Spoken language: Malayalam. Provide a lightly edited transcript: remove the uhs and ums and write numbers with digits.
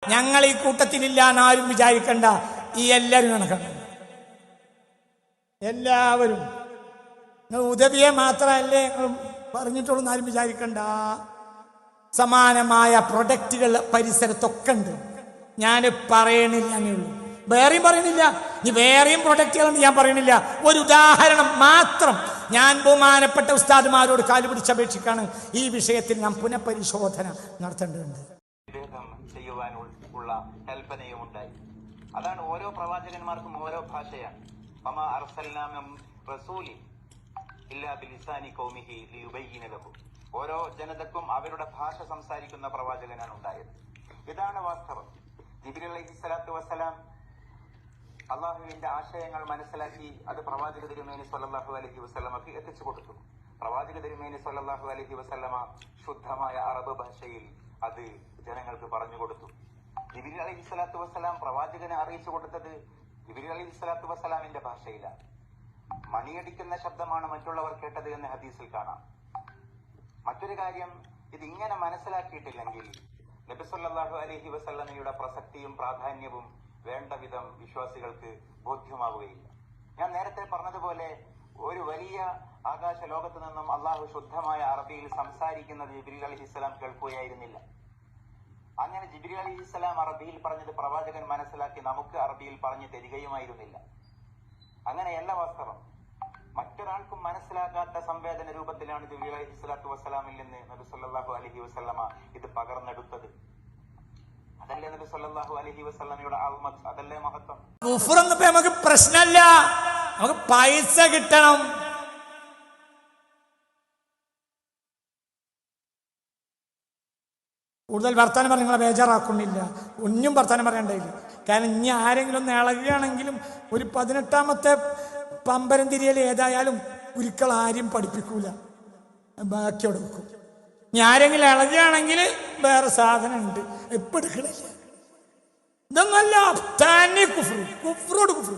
ഞങ്ങൾ ഈ കൂട്ടത്തിലില്ല എന്നാരും വിചാരിക്കണ്ട. ഈ എല്ലാവരും കണക്കാണ്, എല്ലാവരും. ഉദവിയെ മാത്രമല്ലേ പറഞ്ഞിട്ടുള്ളൂ എന്നാരും വിചാരിക്കണ്ട. സമാനമായ പ്രൊഡക്റ്റുകൾ പരിസരത്തൊക്കെ ഉണ്ട്. ഞാൻ പറയണില്ല, അങ്ങനെയുള്ളൂ. വേറെയും പറയണില്ല. ഇനി വേറെയും പ്രൊഡക്റ്റുകളുണ്ട്, ഞാൻ പറയണില്ല. ഒരു ഉദാഹരണം മാത്രം. ഞാൻ ബഹുമാനപ്പെട്ട ഉസ്താദുമാരോട് കാലുപിടിച്ചപേക്ഷിക്കാണ്, ഈ വിഷയത്തിൽ നാം പുനഃപരിശോധന നടത്തേണ്ടതുണ്ട്. ചെയ്യുവാനുള്ള കൽപ്പനയും ഉണ്ടായി. അതാണ് ഓരോ പ്രവാചകന്മാർക്കും ഓരോ ഭാഷയാണ്. ഓരോ ജനതക്കും അവരുടെ ഭാഷ സംസാരിക്കുന്ന പ്രവാചകനാണ് ഉണ്ടായത്. ഇതാണ് വാസ്തവം. ജിബ്രീൽ അലൈഹിസ്സലാത്തു വസ്സലാം അള്ളാഹുവിന്റെ ആശയങ്ങൾ മനസ്സിലാക്കി അത് പ്രവാചക തിരുമേനി സ്വല്ലല്ലാഹു അലൈഹി വസല്ലമക്ക് എത്തിച്ചു കൊടുത്തു. പ്രവാചക തിരുമേനി സ്വല്ലല്ലാഹു അലൈഹി വസല്ലമ ശുദ്ധമായ അറബ് ഭാഷയിൽ അത് ജനങ്ങൾക്ക് പറഞ്ഞു കൊടുത്തു. ജിബ്രീൽ അലൈഹിസ്സലാത്തു വസ്സലാം പ്രവാചകനെ അറിയിച്ചു കൊടുത്തത് ജിബ്രീൽ അലൈഹിസ്സലാത്തു വസ്സലാമിന്റെ ഭാഷയിലാണ്. മണിയടിക്കുന്ന ശബ്ദമാണ് മറ്റുള്ളവർ കേട്ടത് എന്ന് ഹദീസിൽ കാണാം. മറ്റൊരു കാര്യം, ഇത് ഇങ്ങനെ മനസ്സിലാക്കിയിട്ടില്ലെങ്കിൽ നബി സല്ലല്ലാഹു അലൈഹി വസല്ലമയുടെ പ്രസക്തിയും പ്രാധാന്യവും വേണ്ട വിധം വിശ്വാസികൾക്ക് ബോധ്യമാവുകയില്ല. ഞാൻ നേരത്തെ പറഞ്ഞതുപോലെ ഒരു വലിയ ആകാശ ലോകത്ത് നിന്നും അള്ളാഹു ശുദ്ധമായ അറബിയിൽ സംസാരിക്കുന്നത് ജിബ്രീൽ അലൈഹിസ്സലാം കേൾക്കുകയായിരുന്നില്ല. അങ്ങനെ ജിബ്രീൽ അലൈഹിസ്സലാം അറബിയിൽ പറഞ്ഞത് പ്രവാചകൻ മനസ്സിലാക്കി നമുക്ക് അറബിയിൽ പറഞ്ഞു തരികയുമായിരുന്നില്ല. അങ്ങനെയല്ല വാസ്തവം. മറ്റൊരാൾക്കും മനസ്സിലാക്കാത്ത സംവേദന രൂപത്തിലാണ് ജിബ്രീൽ അലൈഹിസ്സലാത്തു വസ്സലാമിൽ നിന്ന് നബി സല്ലല്ലാഹു അലൈഹി വസല്ലമ ഇത് പകർന്നെടുത്തത്. അതല്ലേ നബി സല്ലല്ലാഹു അലൈഹി വസല്ലമയുടെ അൽമത്ത്, അതല്ലേ മഹത്വം. കുഫ്റൊന്നും നമുക്ക് പ്രശ്നമല്ല, നമുക്ക് പൈസ കിട്ടണം. കൂടുതൽ വർത്താനം പറഞ്ഞ് നിങ്ങളെ ബേജാറാക്കുന്നില്ല. ഒന്നും വർത്താനം പറയണ്ടായില്ല. കാരണം ഇനി ആരെങ്കിലും ഒന്ന് ഇളകുകയാണെങ്കിലും ഒരു 18ാമത്തെ പമ്പരം തിരിയൽ ഏതായാലും ഒരിക്കൽ ആരും പഠിപ്പിക്കൂല, ബാക്കിയോടെ വെക്കും. ഇനി ആരെങ്കിലും ഇളകുകയാണെങ്കിൽ വേറെ സാധനം ഉണ്ട്, എപ്പോൾ എടുക്കണില്ല. ഇതൊന്നല്ല, തന്നെ കുഫ്റ്, കുഫ്റോട് കുഫ്റ്.